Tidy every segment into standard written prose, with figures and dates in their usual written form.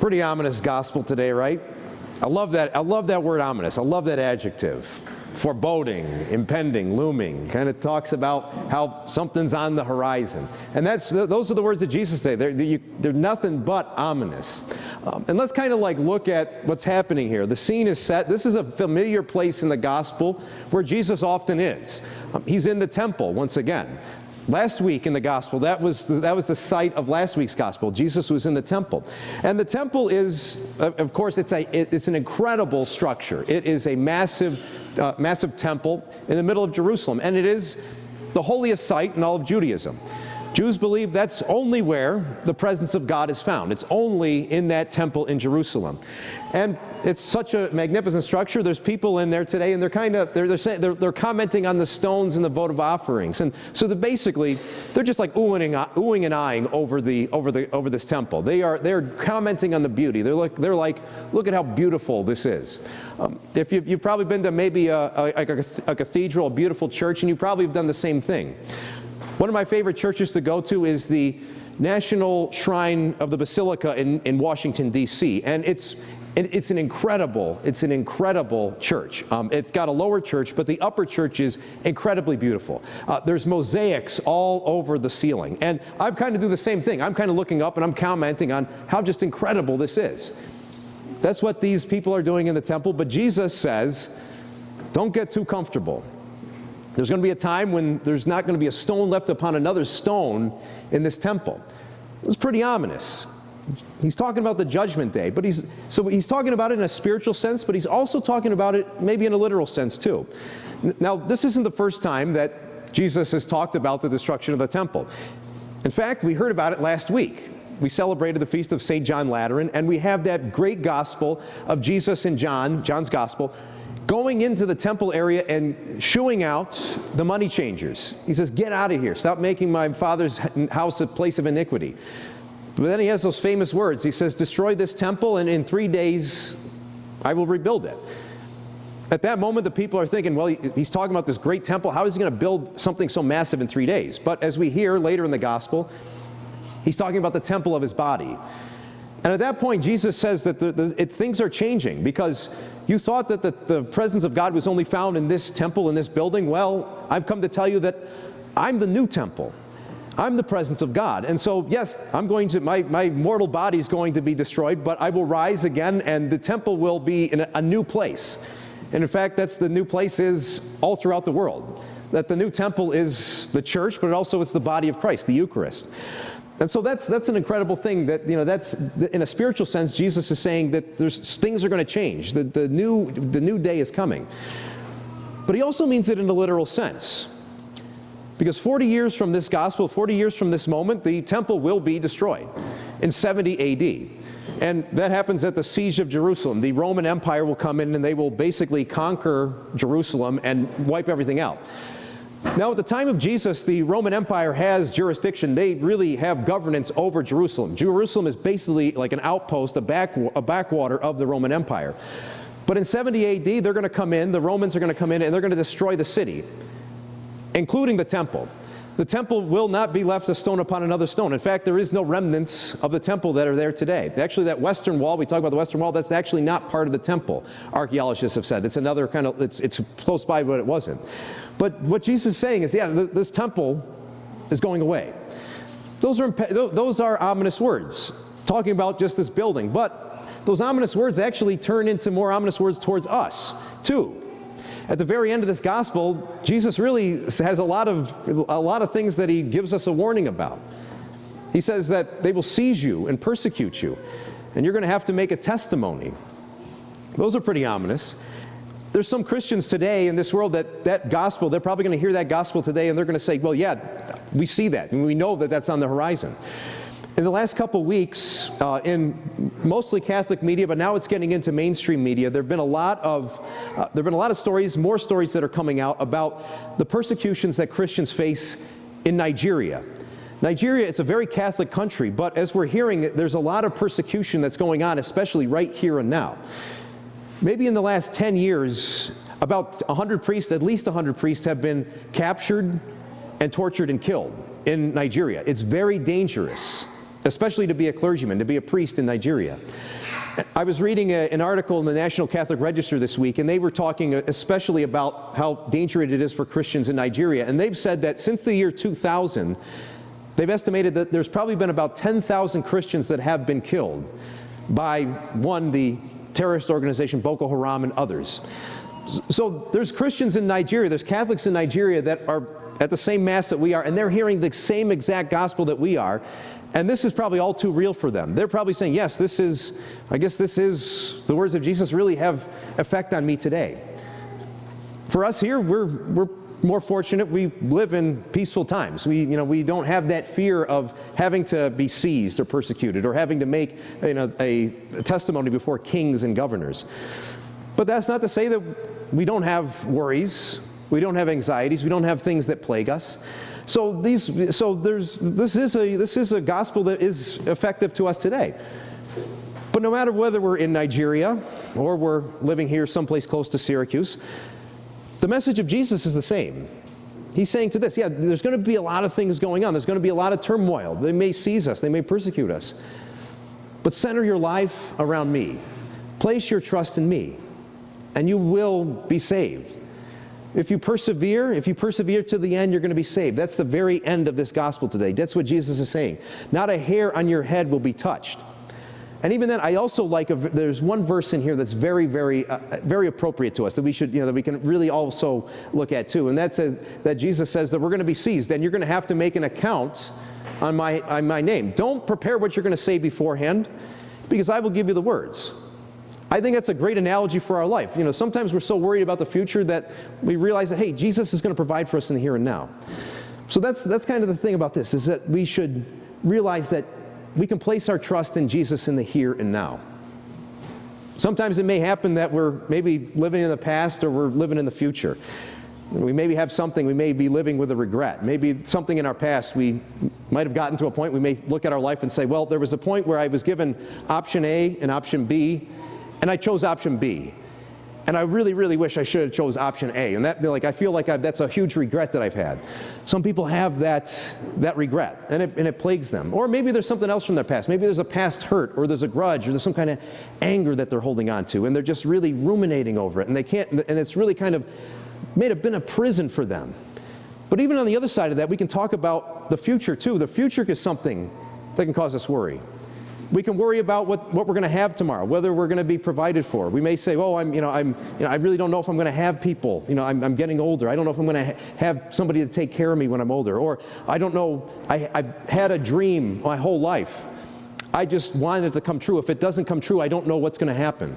Pretty ominous gospel today, right? I love that word ominous. I love that adjective. Foreboding, impending, looming. Kind of talks about how something's on the horizon. And those are the words that Jesus said. They're nothing but ominous. And let's kind of like look at what's happening here. The scene is set. This is a familiar place in the gospel where Jesus often is. He's in the temple once again. Last week in the gospel, that was the site of last week's gospel. Jesus was in the temple. And the temple is, of course, it's an incredible structure. It is a massive temple in the middle of Jerusalem. And it is the holiest site in all of Judaism. Jews believe that's only where the presence of God is found. It's only in that temple in Jerusalem. And it's such a magnificent structure. There's people in there today, and they're commenting on the stones and the votive offerings. And so they're just like oohing and eyeing over this temple. They're commenting on the beauty. They're like, look at how beautiful this is. If you've probably been to maybe a cathedral, a beautiful church, and you probably have done the same thing. One of my favorite churches to go to is the National Shrine of the Basilica in Washington, D.C. And it's an incredible church. It's got a lower church, but the upper church is incredibly beautiful. There's mosaics all over the ceiling. And I kind of do the same thing. I'm kind of looking up and I'm commenting on how just incredible this is. That's what these people are doing in the temple. But Jesus says, don't get too comfortable. There's going to be a time when there's not going to be a stone left upon another stone in this temple. It's pretty ominous. He's talking about the judgment day, but he's talking about it in a spiritual sense, but he's also talking about it maybe in a literal sense too. Now, this isn't the first time that Jesus has talked about the destruction of the temple. In fact, we heard about it last week. We celebrated the feast of St. John Lateran, and we have that great gospel of Jesus in John's gospel, going into the temple area and shooing out the money changers. He says, get out of here. Stop making my Father's house a place of iniquity. But then he has those famous words. He says, destroy this temple, and in 3 days I will rebuild it. At that moment, the people are thinking, well, he's talking about this great temple. How is he going to build something so massive in 3 days? But as we hear later in the gospel, he's talking about the temple of his body. And at that point, Jesus says that things are changing, because you thought that the presence of God was only found in this temple, in this building. Well, I've come to tell you that I'm the new temple. I'm the presence of God. And so, yes, my mortal body is going to be destroyed, but I will rise again, and the temple will be in a new place. And in fact, the new place is all throughout the world. That the new temple is the church, but also it's the body of Christ, the Eucharist. And so that's an incredible thing that, that's in a spiritual sense, Jesus is saying that things are going to change. The new day is coming. But he also means it in a literal sense. Because 40 years from this gospel, 40 years from this moment, the temple will be destroyed in 70 A.D. And that happens at the siege of Jerusalem. The Roman Empire will come in and they will basically conquer Jerusalem and wipe everything out. Now, at the time of Jesus, the Roman Empire has jurisdiction. They really have governance over Jerusalem. Jerusalem is basically like an outpost, a backwater of the Roman Empire. But in 70 A.D., they're going to come in, the Romans are going to come in, and they're going to destroy the city, including the temple. The temple will not be left a stone upon another stone. In fact, there is no remnants of the temple that are there today. Actually, that western wall, we talk about the western wall, that's actually not part of the temple, archaeologists have said. It's another kind of, it's close by, but it wasn't. But what Jesus is saying is, this temple is going away. Those are ominous words, talking about just this building. But those ominous words actually turn into more ominous words towards us, too. At the very end of this gospel, Jesus really has a lot of things that he gives us a warning about. He says that they will seize you and persecute you, and you're going to have to make a testimony. Those are pretty ominous. There's some Christians today in this world that gospel, they're probably going to hear that gospel today, and they're going to say, well, yeah, we see that, and we know that that's on the horizon. In the last couple weeks, in mostly Catholic media, but now it's getting into mainstream media, there have been a lot of stories, more stories that are coming out about the persecutions that Christians face in Nigeria. Nigeria, it's a very Catholic country, but as we're hearing, there's a lot of persecution that's going on, especially right here and now. Maybe in the last 10 years, about 100 priests, at least 100 priests have been captured and tortured and killed in Nigeria. It's very dangerous, especially to be a clergyman, to be a priest in Nigeria. I was reading an article in the National Catholic Register this week, and they were talking especially about how dangerous it is for Christians in Nigeria. And they've said that since the year 2000, they've estimated that there's probably been about 10,000 Christians that have been killed by, the terrorist organization Boko Haram and others. So there's Christians in Nigeria, there's Catholics in Nigeria that are at the same Mass that we are, and they're hearing the same exact gospel that we are. And this is probably all too real for them. They're probably saying, yes, I guess this is, the words of Jesus really have effect on me today. For us here, we're more fortunate. We live in peaceful times. We don't have that fear of having to be seized or persecuted or having to make a testimony before kings and governors. But that's not to say that we don't have worries, we don't have anxieties, we don't have things that plague us. So this is a gospel that is effective to us today. But no matter whether we're in Nigeria or we're living here someplace close to Syracuse, the message of Jesus is the same. He's saying to this, there's going to be a lot of things going on. There's going to be a lot of turmoil. They may seize us. They may persecute us. But center your life around me. Place your trust in me, and you will be saved. If you persevere to the end, you're going to be saved. That's the very end of this gospel today. That's what Jesus is saying. Not a hair on your head will be touched. And even then, I also like, there's one verse in here that's very, very, very appropriate to us that we should, that we can really also look at too. And that says that Jesus says that we're going to be seized, and you're going to have to make an account on my name. Don't prepare what you're going to say beforehand, because I will give you the words. I think that's a great analogy for our life. Sometimes we're so worried about the future that we realize that, hey, Jesus is going to provide for us in the here and now. So that's kind of the thing about this, is that we should realize that we can place our trust in Jesus in the here and now. Sometimes it may happen that we're maybe living in the past or we're living in the future. We maybe have something, we may be living with a regret. Maybe something in our past, we might have gotten to a point, we may look at our life and say, well, there was a point where I was given option A and option B, and I chose option B. And I really, really wish I should have chose option A. And I feel like that's a huge regret that I've had. Some people have that regret, and it plagues them. Or maybe there's something else from their past. Maybe there's a past hurt, or there's a grudge, or there's some kind of anger that they're holding on to, and they're just really ruminating over it, and it's really kind of been a prison for them. But even on the other side of that, we can talk about the future too. The future is something that can cause us worry. We can worry about what we're going to have tomorrow, whether we're going to be provided for. We may say, "Oh, I really don't know if I'm going to have people. I'm getting older. I don't know if I'm going to have somebody to take care of me when I'm older." Or I don't know. I've had a dream my whole life. I just wanted it to come true. If it doesn't come true, I don't know what's going to happen.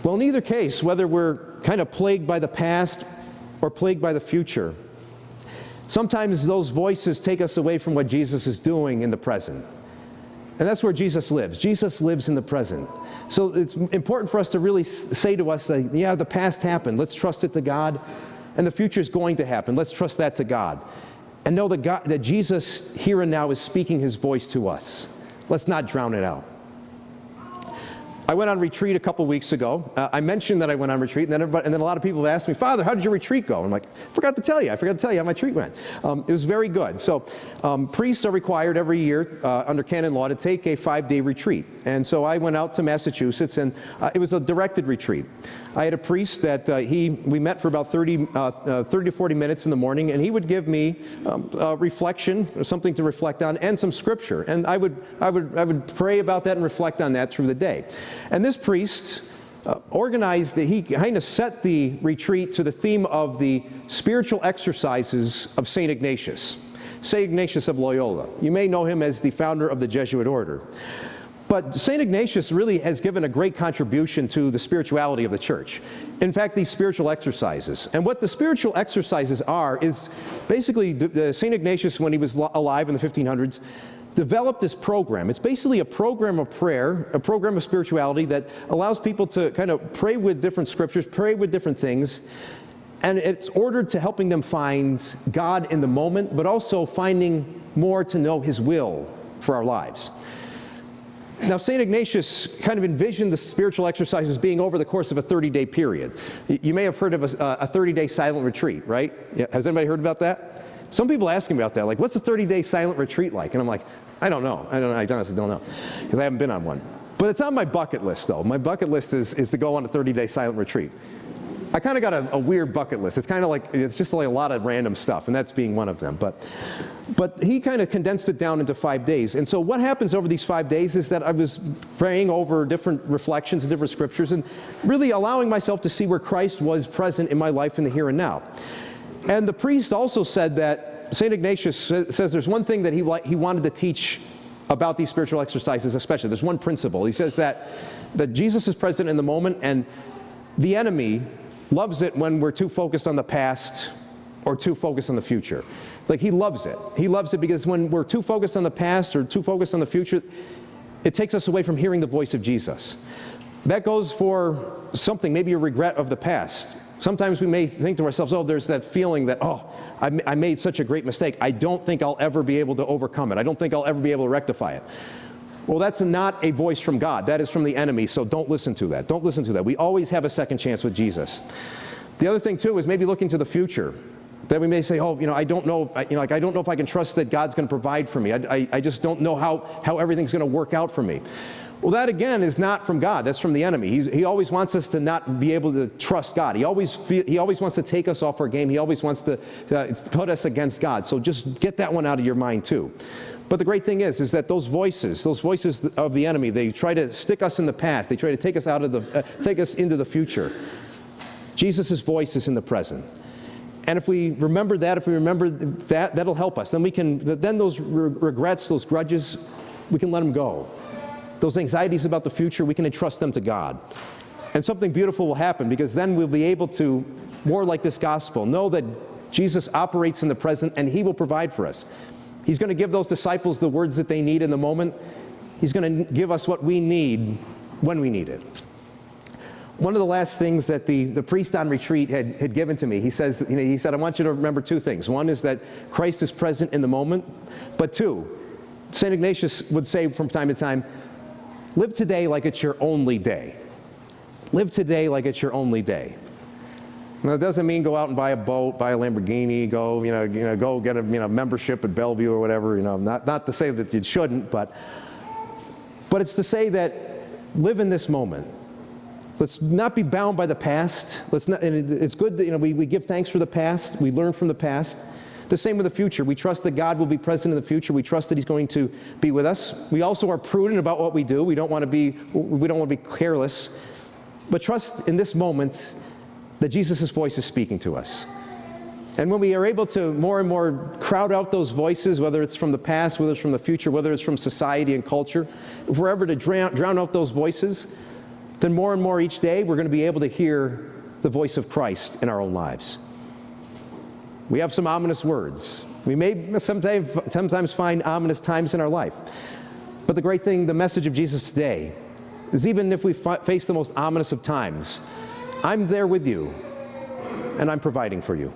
Well, in either case, whether we're kind of plagued by the past or plagued by the future, sometimes those voices take us away from what Jesus is doing in the present. And that's where Jesus lives. Jesus lives in the present. So it's important for us to really say to us, the past happened. Let's trust it to God. And the future is going to happen. Let's trust that to God. And know that Jesus here and now is speaking his voice to us. Let's not drown it out. I went on retreat a couple weeks ago. I mentioned that I went on retreat, and then a lot of people have asked me, "Father, how did your retreat go?" I'm like, I forgot to tell you how my retreat went. It was very good. So priests are required every year under canon law to take a 5-day retreat. And so I went out to Massachusetts, and it was a directed retreat. I had a priest that we met for about 30 to 40 minutes in the morning, and he would give me a reflection, something to reflect on, and some scripture. And I would pray about that and reflect on that through the day. And this priest he kind of set the retreat to the theme of the spiritual exercises of St. Ignatius of Loyola. You may know him as the founder of the Jesuit order. But St. Ignatius really has given a great contribution to the spirituality of the church. In fact, these spiritual exercises. And what the spiritual exercises are is basically St. Ignatius, when he was alive in the 1500s, developed this program. It's basically a program of prayer, a program of spirituality that allows people to kind of pray with different scriptures, pray with different things, and it's ordered to helping them find God in the moment, but also finding more to know his will for our lives. Now, St. Ignatius kind of envisioned the spiritual exercises being over the course of a 30-day period. You may have heard of a 30-day silent retreat, right? Yeah. Has anybody heard about that? Some people ask me about that, like, what's a 30-day silent retreat like? And I'm like, I don't know. I honestly don't know, because I haven't been on one. But it's on my bucket list, though. My bucket list is to go on a 30-day silent retreat. I kind of got a weird bucket list. It's kind of like, it's just like a lot of random stuff, and that's being one of them. But he kind of condensed it down into 5 days. And so what happens over these 5 days is that I was praying over different reflections and different scriptures and really allowing myself to see where Christ was present in my life in the here and now. And the priest also said that, St. Ignatius says there's one thing that he wanted to teach about these spiritual exercises especially. There's one principle. He says that Jesus is present in the moment, and the enemy loves it when we're too focused on the past or too focused on the future. Like, he loves it. He loves it because when we're too focused on the past or too focused on the future, it takes us away from hearing the voice of Jesus. That goes for something, maybe a regret of the past. Sometimes we may think to ourselves, oh, there's that feeling that, oh, I made such a great mistake. I don't think I'll ever be able to overcome it. I don't think I'll ever be able to rectify it. Well, that's not a voice from God. That is from the enemy, so don't listen to that. Don't listen to that. We always have a second chance with Jesus. The other thing, too, is maybe looking to the future. That we may say, oh, I don't know, I don't know if I can trust that God's going to provide for me. I just don't know how everything's going to work out for me. Well, that, again, is not from God. That's from the enemy. He always wants us to not be able to trust God. He always wants to take us off our game. He always wants to put us against God. So just get that one out of your mind, too. But the great thing is that those voices of the enemy, they try to stick us in the past. They try to take us take us into the future. Jesus' voice is in the present. And if we remember that, that'll help us. Then those regrets, those grudges, we can let them go. Those anxieties about the future, we can entrust them to God. And something beautiful will happen, because then we'll be able to, more like this gospel, know that Jesus operates in the present and he will provide for us. He's going to give those disciples the words that they need in the moment. He's going to give us what we need when we need it. One of the last things that the priest on retreat had given to me, he said, I want you to remember two things. One is that Christ is present in the moment, but two, St. Ignatius would say from time to time, live today like it's your only day. Live today like it's your only day. Now, it doesn't mean go out and buy a boat, buy a Lamborghini, go get a membership at Bellevue or whatever. Not to say that you shouldn't, but it's to say that live in this moment. Let's not be bound by the past. And it's good that we give thanks for the past. We learn from the past. The same with the future. We trust that God will be present in the future. We trust that He's going to be with us. We also are prudent about what we do. We don't want to be careless, but trust in this moment that Jesus' voice is speaking to us. And when we are able to more and more crowd out those voices, whether it's from the past, whether it's from the future, whether it's from society and culture, if we're ever to drown out those voices, then more and more each day we're going to be able to hear the voice of Christ in our own lives. We have some ominous words. We may sometimes find ominous times in our life. But the great thing, the message of Jesus today, is even if we face the most ominous of times, I'm there with you, and I'm providing for you.